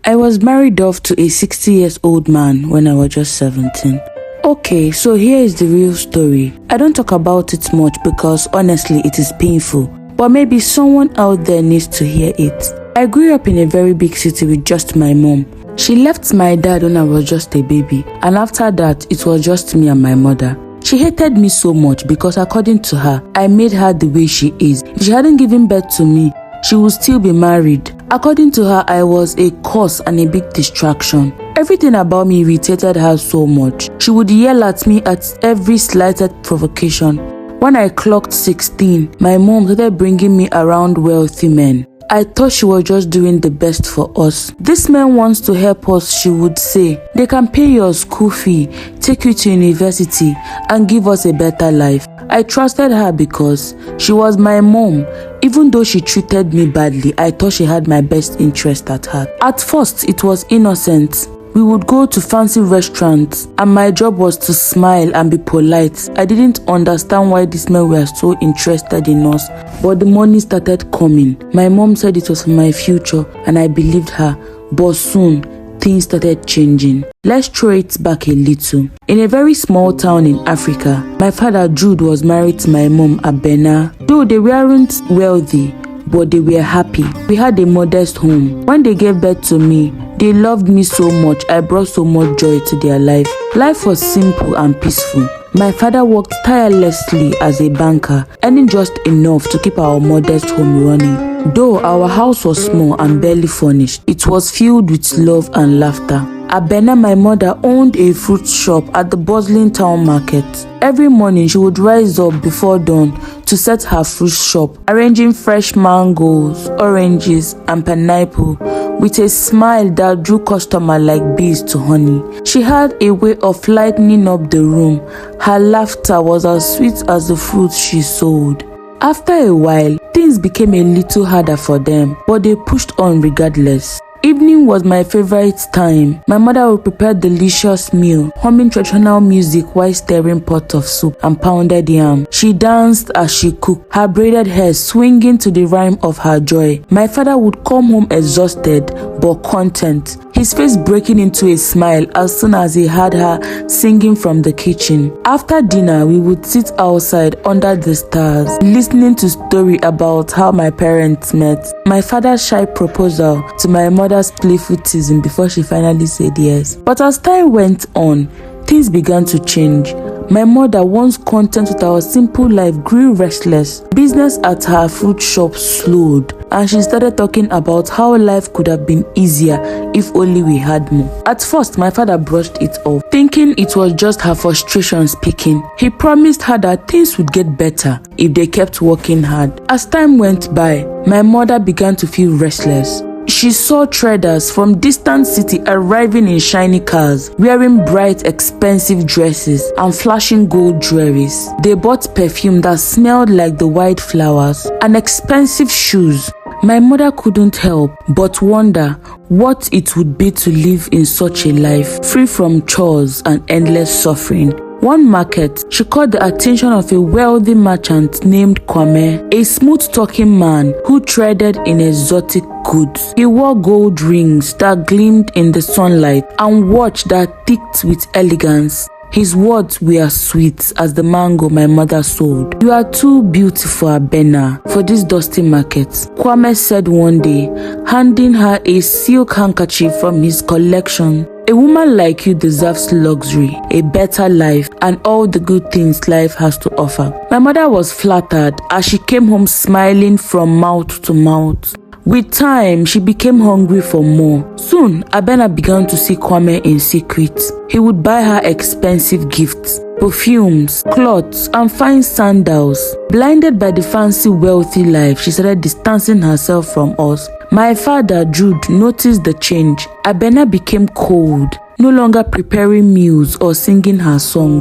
I was married off to a 60-year-old man when I was just 17. Okay, so here is the real story. I don't talk about it much because honestly it is painful, but maybe someone out there needs to hear it. I grew up in a very big city with just my mom. She left my dad when I was just a baby, and after that it was just me and my mother. She hated me so much because according to her, I made her the way she is. If she hadn't given birth to me, she would still be married. According to her, I was a cause and a big distraction. Everything about me irritated her so much. She would yell at me at every slighted provocation. When I clocked 16, my mom started bringing me around wealthy men. I thought she was just doing the best for us. This man wants to help us, she would say. They can pay your school fee, take you to university, and give us a better life. I trusted her because she was my mom. Even though she treated me badly, I thought she had my best interest at heart. At first, it was innocent. We would go to fancy restaurants and my job was to smile and be polite. I didn't understand why these men were so interested in us, but the money started coming. My mom said it was for my future and I believed her, but soon things started changing. Let's throw it back a little. In a very small town in Africa, my father Jude was married to my mom Abena. Though they weren't wealthy, but they were happy. We had a modest home. When they gave birth to me, they loved me so much. I brought so much joy to their life. Life was simple and peaceful. My father worked tirelessly as a banker, earning just enough to keep our modest home running. Though our house was small and barely furnished, it was filled with love and laughter. Abena, my mother, owned a fruit shop at the bustling town market. Every morning, she would rise up before dawn to set her fruit shop, arranging fresh mangoes, oranges, and pineapple with a smile that drew customers like bees to honey. She had a way of lightening up the room. Her laughter was as sweet as the fruits she sold. After a while, things became a little harder for them, but they pushed on regardless. Evening was my favorite time. My mother would prepare delicious meal, humming traditional music while stirring pot of soup and pounded yam. She danced as she cooked, her braided hair swinging to the rhyme of her joy. My father would come home exhausted but content, his face breaking into a smile as soon as he heard her singing from the kitchen. After dinner, we would sit outside under the stars, listening to stories about how my parents met, my father's shy proposal to my mother's playful teasing before she finally said yes. But as time went on, things began to change. My mother, once content with our simple life, grew restless. Business at her fruit shop slowed, and she started talking about how life could have been easier if only we had more. At first, my father brushed it off, thinking it was just her frustration speaking. He promised her that things would get better if they kept working hard. As time went by, my mother began to feel restless. She saw traders from distant city arriving in shiny cars, wearing bright, expensive dresses and flashing gold jewelries. They bought perfume that smelled like the white flowers and expensive shoes. My mother couldn't help but wonder what it would be to live in such a life, free from chores and endless suffering. One market, she caught the attention of a wealthy merchant named Kwame, a smooth-talking man who traded in exotic goods. He wore gold rings that gleamed in the sunlight and watch that ticked with elegance. His words were sweet as the mango my mother sold. "You are too beautiful, Abena, for this dusty market," Kwame said one day, handing her a silk handkerchief from his collection. "A woman like you deserves luxury, a better life, and all the good things life has to offer." My mother was flattered as she came home smiling from mouth to mouth. With time, she became hungry for more. Soon, Abena began to see Kwame in secret. He would buy her expensive gifts, perfumes, clothes, and fine sandals. Blinded by the fancy, wealthy life, she started distancing herself from us. My father, Jude, noticed the change. Abena became cold, no longer preparing meals or singing her song.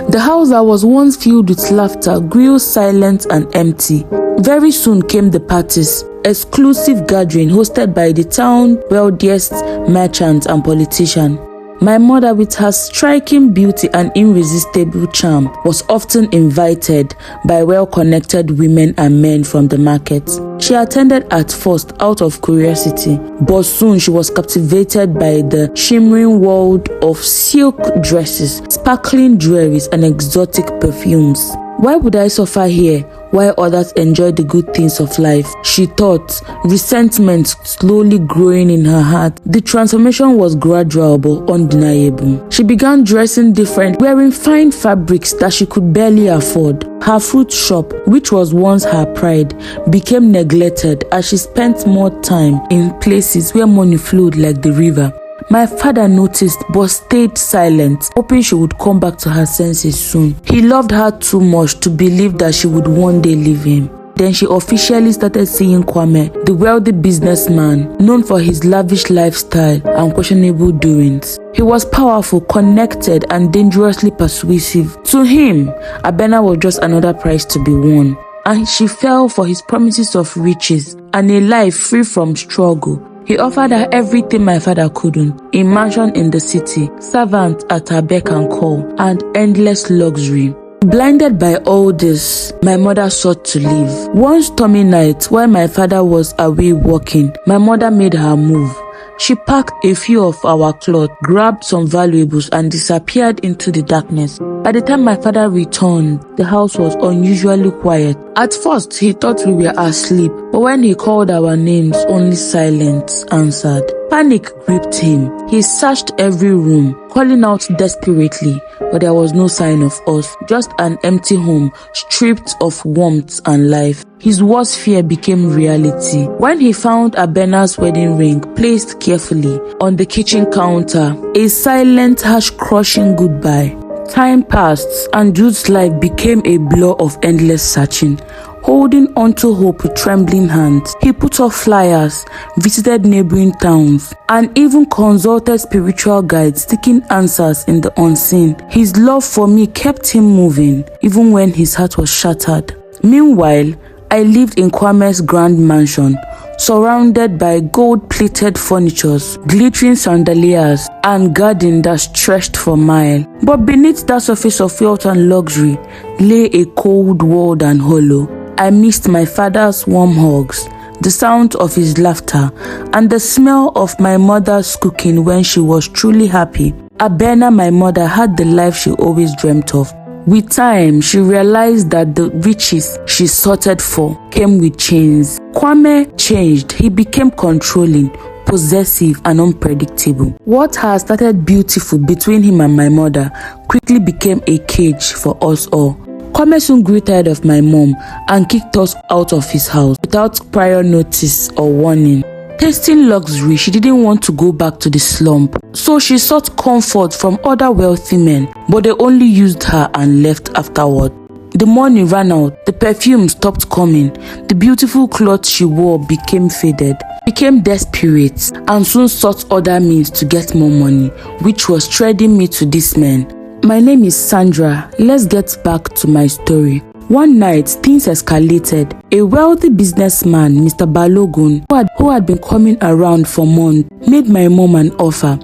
The house that was once filled with laughter grew silent and empty. Very soon came the parties, exclusive gathering hosted by the town's wealthiest merchants and politicians. My mother, with her striking beauty and irresistible charm, was often invited by well-connected women and men from the market. She attended at first out of curiosity, but soon she was captivated by the shimmering world of silk dresses, sparkling jewelries, and exotic perfumes. Why would I suffer here while others enjoy the good things of life? She thought, resentment slowly growing in her heart. The transformation was gradual but undeniable. She began dressing different, wearing fine fabrics that she could barely afford. Her fruit shop, which was once her pride, became neglected as she spent more time in places where money flowed like the river. My father noticed but stayed silent, hoping she would come back to her senses soon. He loved her too much to believe that she would one day leave him. Then she officially started seeing Kwame, the wealthy businessman known for his lavish lifestyle and questionable doings. He was powerful, connected, and dangerously persuasive. To him, Abena was just another prize to be won, and she fell for his promises of riches and a life free from struggle. He offered her everything my father couldn't: a mansion in the city, servants at her beck and call, and endless luxury. Blinded by all this, my mother sought to leave. One stormy night, while my father was away working, my mother made her move. She packed a few of our clothes, grabbed some valuables, and disappeared into the darkness. By the time my father returned, the house was unusually quiet. At first, he thought we were asleep, but when he called our names, only silence answered. Panic gripped him. He searched every room, calling out desperately, but there was no sign of us, just an empty home, stripped of warmth and life. His worst fear became reality when he found Abena's wedding ring placed carefully on the kitchen counter, a silent, heart-crushing goodbye. Time passed, and Jude's life became a blur of endless searching. Holding onto hope with trembling hands, he put off flyers, visited neighboring towns, and even consulted spiritual guides seeking answers in the unseen. His love for me kept him moving, even when his heart was shattered. Meanwhile, I lived in Kwame's grand mansion, surrounded by gold-plated furnitures, glittering chandeliers, and garden that stretched for miles. But beneath that surface of wealth and luxury lay a cold world and hollow. I missed my father's warm hugs, the sound of his laughter, and the smell of my mother's cooking when she was truly happy. Abena, my mother, had the life she always dreamt of. With time, she realized that the riches she sorted for came with chains. Kwame changed. He became controlling, possessive, and unpredictable. What had started beautiful between him and my mother quickly became a cage for us all. Kwame soon grew tired of my mom and kicked us out of his house without prior notice or warning. Tasting luxury, she didn't want to go back to the slump, so she sought comfort from other wealthy men, but they only used her and left afterward. The money ran out, the perfume stopped coming, the beautiful clothes she wore became faded, became desperate, and soon sought other means to get more money, which was trading me to this man. My name is Sandra. Let's get back to my story. One night, things escalated. A wealthy businessman, Mr. Balogun, who had been coming around for months, made my mom an offer.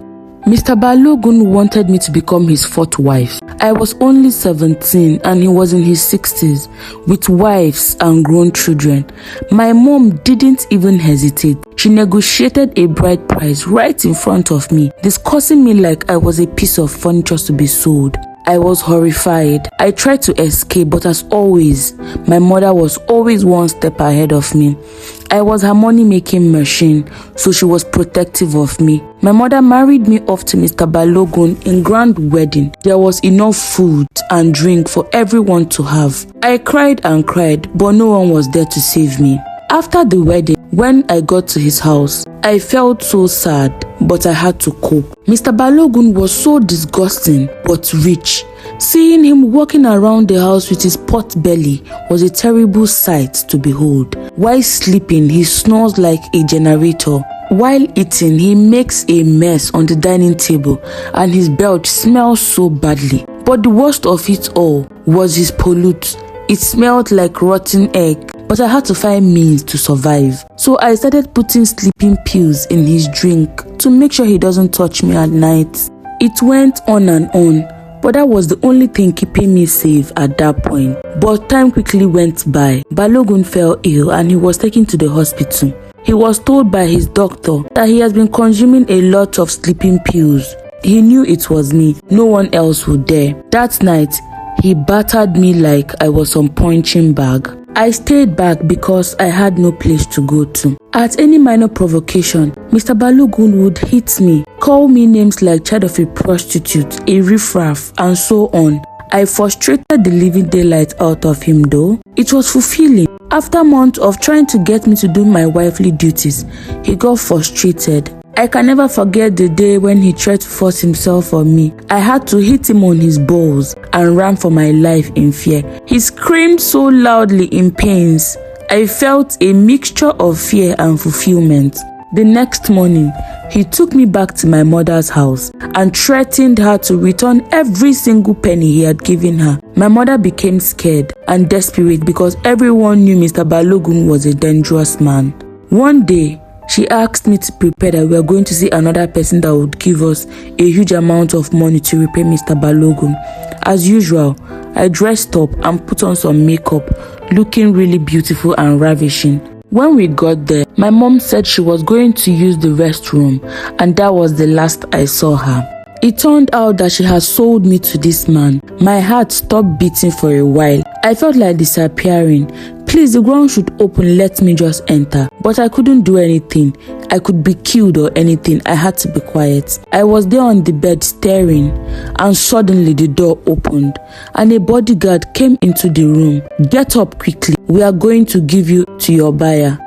Mr. Balogun wanted me to become his fourth wife. I was only 17 and he was in his 60s, with wives and grown children. My mom didn't even hesitate. She negotiated a bride price right in front of me, discussing me like I was a piece of furniture to be sold. I was horrified. I tried to escape, but as always, my mother was always one step ahead of me. I was her money-making machine, so she was protective of me. My mother married me off to Mr. Balogun in grand wedding. There was enough food and drink for everyone to have. I cried and cried, but no one was there to save me. After the wedding, when I got to his house, I felt so sad, but I had to cope. Mr. Balogun was so disgusting, but rich. Seeing him walking around the house with his pot belly was a terrible sight to behold. While sleeping, he snores like a generator. While eating, he makes a mess on the dining table, and his belch smells so badly. But the worst of it all was his pollute. It smelled like rotten egg, but I had to find means to survive. So I started putting sleeping pills in his drink to make sure he doesn't touch me at night. It went on and on, but that was the only thing keeping me safe at that point. But time quickly went by. Balogun fell ill and he was taken to the hospital. He was told by his doctor that he has been consuming a lot of sleeping pills. He knew it was me. No one else would dare. That night, he battered me like I was some punching bag. I stayed back because I had no place to go to. At any minor provocation, Mr. Balogun would hit me, call me names like child of a prostitute, a riffraff, and so on. I frustrated the living daylight out of him though. It was fulfilling. After months of trying to get me to do my wifely duties, he got frustrated. I can never forget the day when he tried to force himself on me. I had to hit him on his balls and ran for my life in fear. He screamed so loudly in pains. I felt a mixture of fear and fulfillment. The next morning, he took me back to my mother's house and threatened her to return every single penny he had given her. My mother became scared and desperate because everyone knew Mr. Balogun was a dangerous man. One day, she asked me to prepare that we are going to see another person that would give us a huge amount of money to repay Mr. Balogun. As usual, I dressed up and put on some makeup, looking really beautiful and ravishing. When we got there, my mom said she was going to use the restroom, and that was the last I saw her. It turned out that she had sold me to this man. My heart stopped beating for a while. I felt like disappearing. Please, the ground should open, let me just enter. But I couldn't do anything. I could be killed or anything. I had to be quiet. I was there on the bed staring, and suddenly the door opened and a bodyguard came into the room. Get up quickly. We are going to give you to your buyer.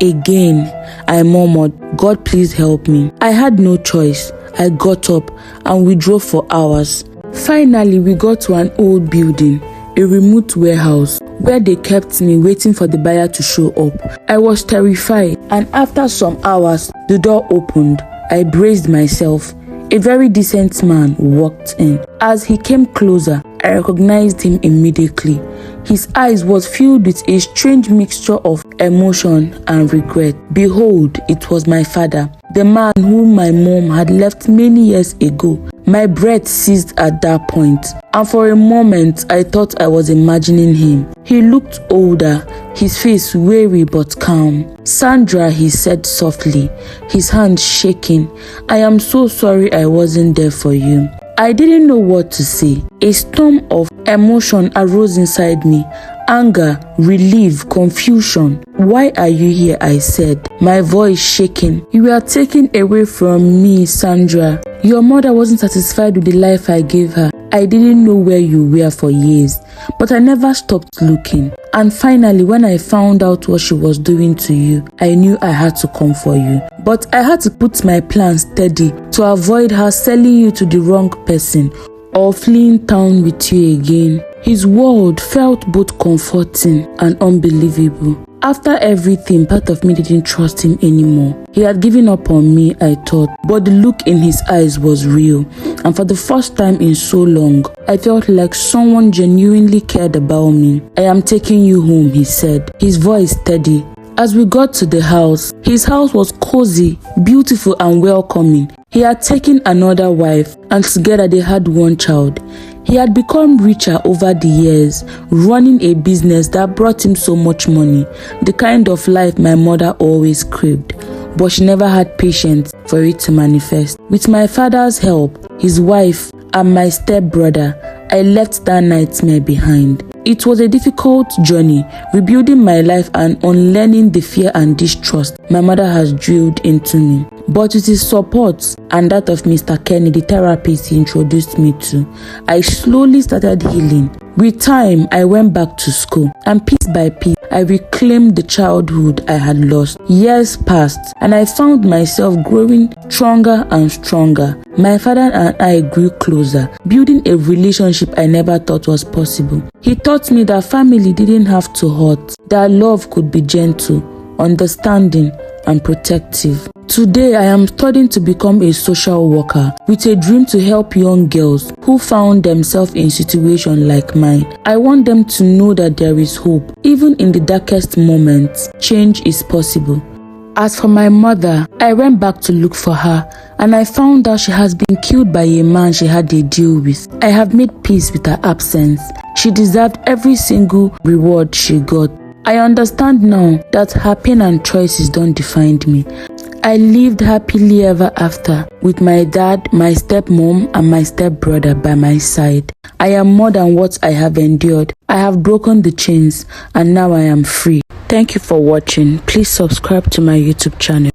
Again, I murmured, God please help me. I had no choice. I got up and we drove for hours. Finally, we got to an old building, a remote warehouse, where they kept me waiting for the buyer to show up. I was terrified, and after some hours, the door opened. I braced myself. A very decent man walked in. As he came closer, I recognized him immediately. His eyes was filled with a strange mixture of emotion and regret. Behold, it was my father, the man whom my mom had left many years ago. My breath ceased at that point, and for a moment I thought I was imagining him. He looked older, his face weary but calm. Sandra, he said softly, his hand shaking, I am so sorry I wasn't there for you. I didn't know what to say. A storm of emotion arose inside me. Anger, relief, confusion. Why are you here? I said, my voice shaking. You were taken away from me, Sandra. Your mother wasn't satisfied with the life I gave her. I didn't know where you were for years, but I never stopped looking. And finally, when I found out what she was doing to you, I knew I had to come for you. But I had to put my plan steady to avoid her selling you to the wrong person or fleeing town with you again. His world felt both comforting and unbelievable. After everything, part of me didn't trust him anymore. He had given up on me, I thought, but the look in his eyes was real. And for the first time in so long, I felt like someone genuinely cared about me. I am taking you home, he said, his voice steady. As we got to the house, his house was cozy, beautiful and welcoming. He had taken another wife, and together they had one child. He had become richer over the years, running a business that brought him so much money, the kind of life my mother always craved. But she never had patience for it to manifest. With my father's help, his wife, and my stepbrother, I left that nightmare behind. It was a difficult journey, rebuilding my life and unlearning the fear and distrust my mother has drilled into me. But with his support and that of Mr. Kenny, the therapist he introduced me to, I slowly started healing. With time, I went back to school, and piece by piece, I reclaimed the childhood I had lost. Years passed, and I found myself growing stronger and stronger. My father and I grew closer, building a relationship I never thought was possible. He taught me that family didn't have to hurt, that love could be gentle, understanding, and protective. Today, I am studying to become a social worker with a dream to help young girls who found themselves in situations like mine. I want them to know that there is hope. Even in the darkest moments, change is possible. As for my mother, I went back to look for her and I found out she has been killed by a man she had a deal with. I have made peace with her absence. She deserved every single reward she got. I understand now that her pain and choices don't define me. I lived happily ever after with my dad, my stepmom, and my stepbrother by my side. I am more than what I have endured. I have broken the chains and now I am free. Thank you for watching. Please subscribe to my YouTube channel.